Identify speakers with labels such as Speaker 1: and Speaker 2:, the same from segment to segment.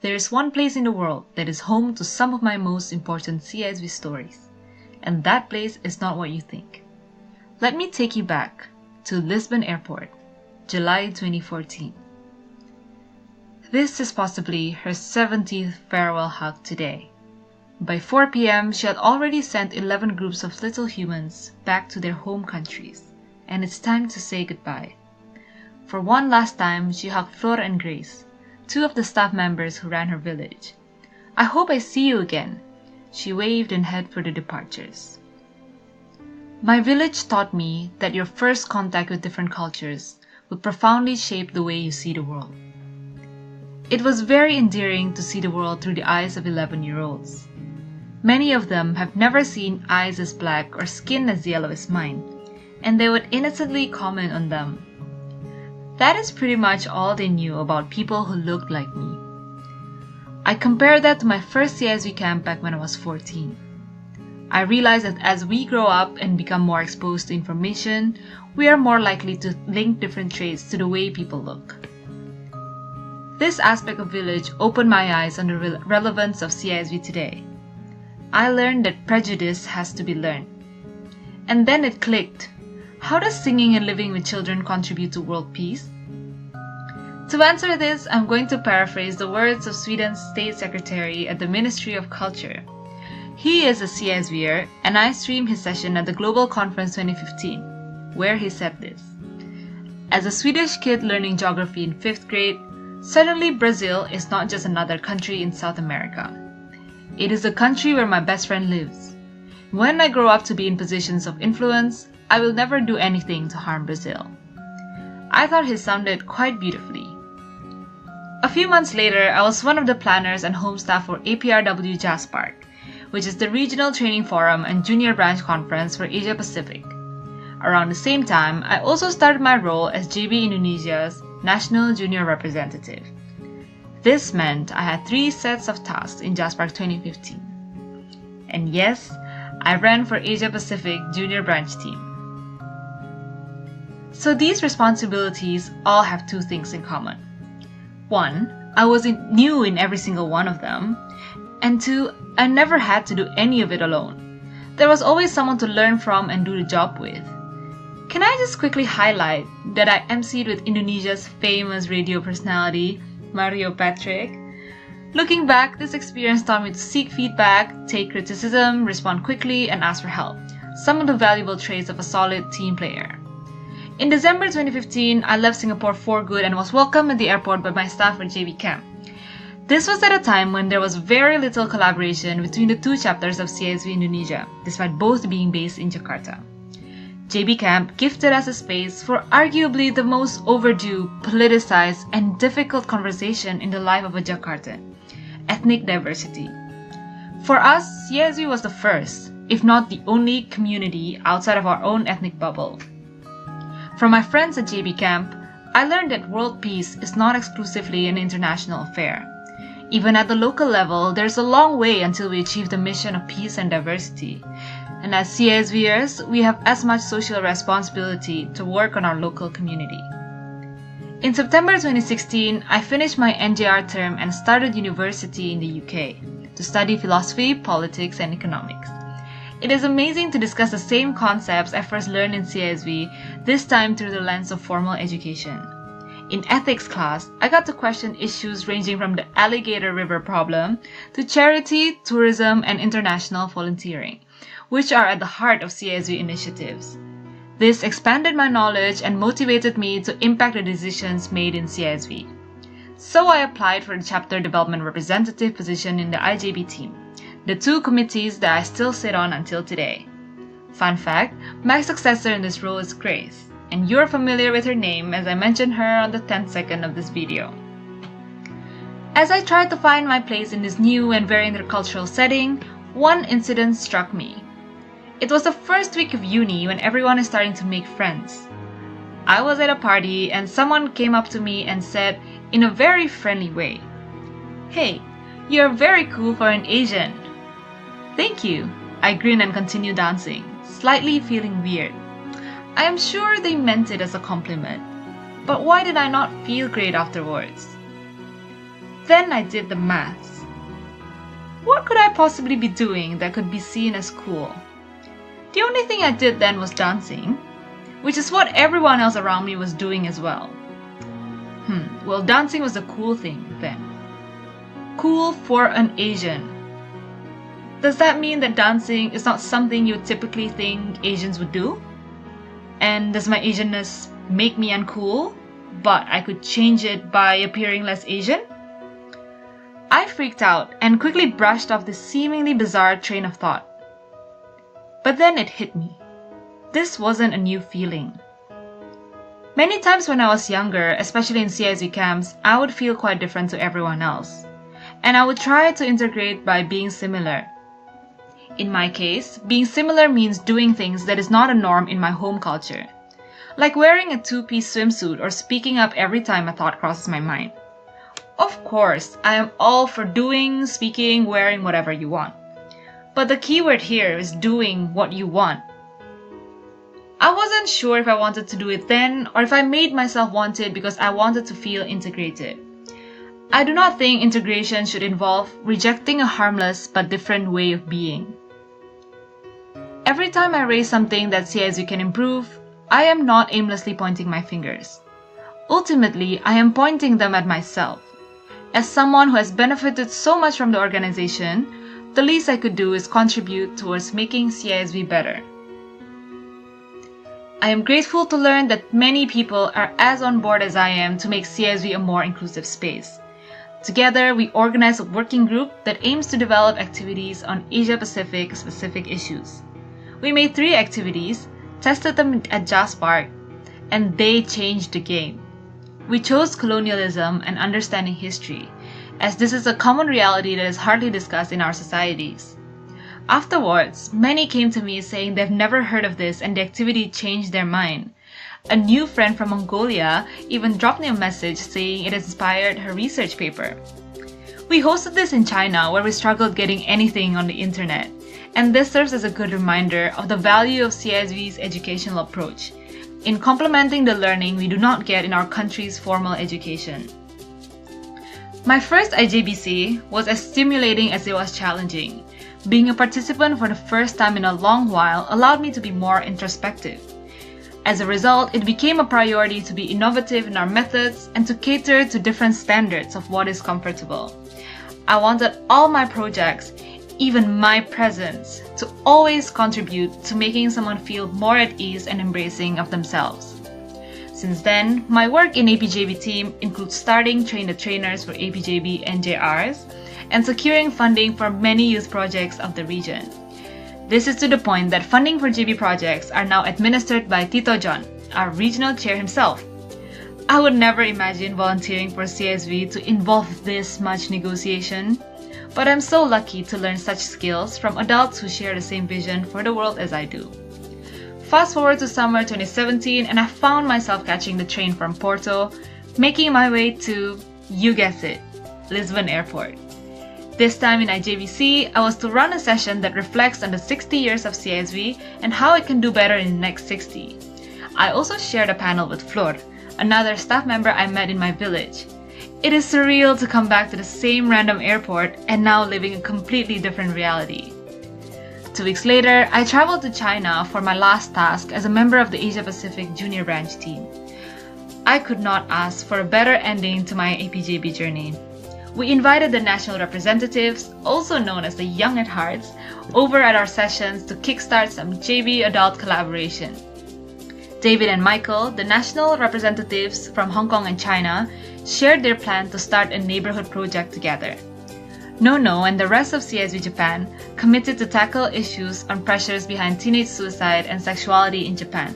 Speaker 1: There is one place in the world that is home to some of my most important CISV stories, and that place is not what you think. Let me take you back to Lisbon Airport, July 2014. This is possibly her 70th farewell hug today. By 4 p.m., she had already sent 11 groups of little humans back to their home countries, and it's time to say goodbye. For one last time, she hugged Flor and Grace, two of the staff members who ran her village. "I hope I see you again." She waved and headed for the departures. My village taught me that your first contact with different cultures would profoundly shape the way you see the world. It was very endearing to see the world through the eyes of 11-year-olds. Many of them have never seen eyes as black or skin as yellow as mine, and they would innocently comment on them. That is pretty much all they knew about people who looked like me. I compared that to my first CISV camp back when I was 14. I realized that as we grow up and become more exposed to information, we are more likely to link different traits to the way people look. This aspect of village opened my eyes on the relevance of CISV today. I learned that prejudice has to be learned. And then it clicked. How does singing and living with children contribute to world peace? To answer this, I'm going to paraphrase the words of Sweden's State Secretary at the Ministry of Culture. He is a CISVer, and I streamed his session at the Global Conference 2015, where he said this. As a Swedish kid learning geography in 5th grade, suddenly Brazil is not just another country in South America. It is the country where my best friend lives. When I grow up to be in positions of influence, I will never do anything to harm Brazil. I thought he sounded quite beautifully. A few months later, I was one of the planners and home staff for APRW Jazz Park, which is the regional training forum and junior branch conference for Asia Pacific. Around the same time, I also started my role as JB Indonesia's National Junior Representative. This meant I had 3 sets of tasks in Jazz Park 2015. And yes, I ran for Asia Pacific Junior Branch Team. So these responsibilities all have 2 things in common. 1, I wasn't new in every single one of them. And 2, I never had to do any of it alone. There was always someone to learn from and do the job with. Can I just quickly highlight that I emceed with Indonesia's famous radio personality, Mario Patrick? Looking back, this experience taught me to seek feedback, take criticism, respond quickly, and ask for help. Some of the valuable traits of a solid team player. In December 2015, I left Singapore for good and was welcomed at the airport by my staff for JB Camp. This was at a time when there was very little collaboration between the 2 chapters of CISV Indonesia, despite both being based in Jakarta. JB Camp gifted us a space for arguably the most overdue, politicized, and difficult conversation in the life of a Jakartan: ethnic diversity. For us, CISV was the first, if not the only, community outside of our own ethnic bubble. From my friends at JB Camp, I learned that world peace is not exclusively an international affair. Even at the local level, there's a long way until we achieve the mission of peace and diversity. And as CISVers, we have as much social responsibility to work on our local community. In September 2016, I finished my NJR term and started university in the UK to study philosophy, politics, and economics. It is amazing to discuss the same concepts I first learned in CISV, this time through the lens of formal education. In ethics class, I got to question issues ranging from the Alligator River problem to charity, tourism, and international volunteering, which are at the heart of CISV initiatives. This expanded my knowledge and motivated me to impact the decisions made in CISV. So I applied for the chapter development representative position in the IJB team, the 2 committees that I still sit on until today. Fun fact, my successor in this role is Grace, and you're familiar with her name as I mentioned her on the 10th second of this video. As I tried to find my place in this new and very intercultural setting, one incident struck me. It was the first week of uni when everyone is starting to make friends. I was at a party and someone came up to me and said in a very friendly way, "Hey, you're very cool for an Asian." "Thank you." I grinned and continued dancing, slightly feeling weird. I am sure they meant it as a compliment, but why did I not feel great afterwards? Then I did the maths. What could I possibly be doing that could be seen as cool? The only thing I did then was dancing, which is what everyone else around me was doing as well. Well, dancing was the cool thing then. Cool for an Asian. Does that mean that dancing is not something you would typically think Asians would do? And does my Asianness make me uncool, but I could change it by appearing less Asian? I freaked out and quickly brushed off this seemingly bizarre train of thought. But then it hit me. This wasn't a new feeling. Many times when I was younger, especially in CISV camps, I would feel quite different to everyone else. And I would try to integrate by being similar. In my case, being similar means doing things that is not a norm in my home culture. Like wearing a two-piece swimsuit or speaking up every time a thought crosses my mind. Of course, I am all for doing, speaking, wearing whatever you want. But the key word here is doing what you want. I wasn't sure if I wanted to do it then or if I made myself want it because I wanted to feel integrated. I do not think integration should involve rejecting a harmless but different way of being. Every time I raise something that CISV can improve, I am not aimlessly pointing my fingers. Ultimately, I am pointing them at myself. As someone who has benefited so much from the organization, the least I could do is contribute towards making CISV better. I am grateful to learn that many people are as on board as I am to make CISV a more inclusive space. Together, we organize a working group that aims to develop activities on Asia-Pacific specific issues. We made 3 activities, tested them at Jazz Park, and they changed the game. We chose colonialism and understanding history, as this is a common reality that is hardly discussed in our societies. Afterwards, many came to me saying they've never heard of this and the activity changed their mind. A new friend from Mongolia even dropped me a message saying it inspired her research paper. We hosted this in China where we struggled getting anything on the internet, and this serves as a good reminder of the value of CISV's educational approach in complementing the learning we do not get in our country's formal education. My first IJBC was as stimulating as it was challenging. Being a participant for the first time in a long while allowed me to be more introspective. As a result, it became a priority to be innovative in our methods and to cater to different standards of what is comfortable. I wanted all my projects, even my presence, to always contribute to making someone feel more at ease and embracing of themselves. Since then, my work in APJB team includes starting Train the Trainers for APJB and JRs and securing funding for many youth projects of the region. This is to the point that funding for JB projects are now administered by Tito John, our regional chair himself. I would never imagine volunteering for CISV to involve this much negotiation, but I'm so lucky to learn such skills from adults who share the same vision for the world as I do. Fast forward to summer 2017 and I found myself catching the train from Porto, making my way to, you guessed it, Lisbon Airport. This time in IJBC, I was to run a session that reflects on the 60 years of CISV and how it can do better in the next 60. I also shared a panel with Flor, another staff member I met in my village. It is surreal to come back to the same random airport and now living a completely different reality. 2 weeks later, I traveled to China for my last task as a member of the Asia Pacific Junior Branch team. I could not ask for a better ending to my APJB journey. We invited the national representatives, also known as the Young at Hearts, over at our sessions to kickstart some JB adult collaboration. David and Michael, the national representatives from Hong Kong and China, shared their plan to start a neighborhood project together. Nono and the rest of CISV Japan committed to tackle issues on pressures behind teenage suicide and sexuality in Japan.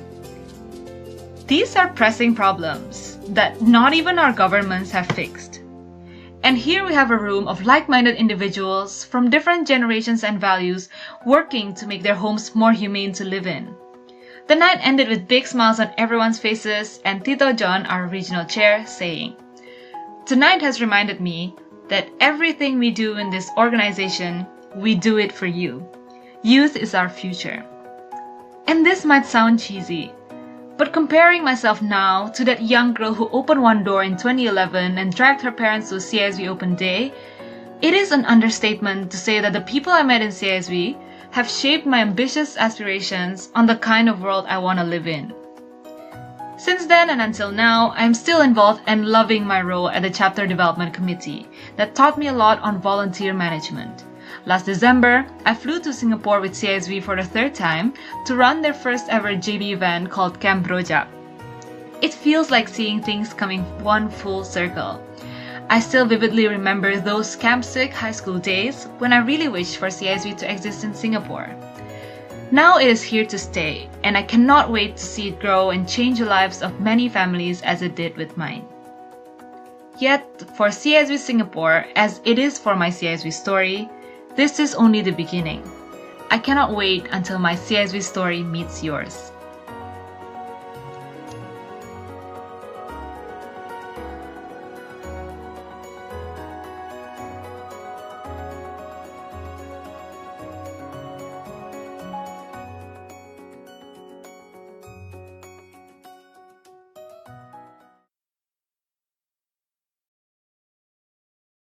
Speaker 1: These are pressing problems that not even our governments have fixed. And here we have a room of like-minded individuals from different generations and values working to make their homes more humane to live in. The night ended with big smiles on everyone's faces and Tito John, our regional chair, saying, "Tonight has reminded me that everything we do in this organization, we do it for you. Youth is our future." And this might sound cheesy, But comparing myself now to that young girl who opened one door in 2011 and dragged her parents to CISV Open Day, it is an understatement to say that the people I met in CISV have shaped my ambitious aspirations on the kind of world I want to live in. Since then and until now, I am still involved and loving my role at the Chapter Development Committee that taught me a lot on volunteer management. Last December, I flew to Singapore with CISV for the third time to run their first ever JB event called Camp Rojak. It feels like seeing things coming one full circle. I still vividly remember those camp-sick high school days when I really wished for CISV to exist in Singapore. Now it is here to stay, and I cannot wait to see it grow and change the lives of many families as it did with mine. Yet, for CISV Singapore, as it is for my CISV story, this is only the beginning. I cannot wait until my CISV story meets yours.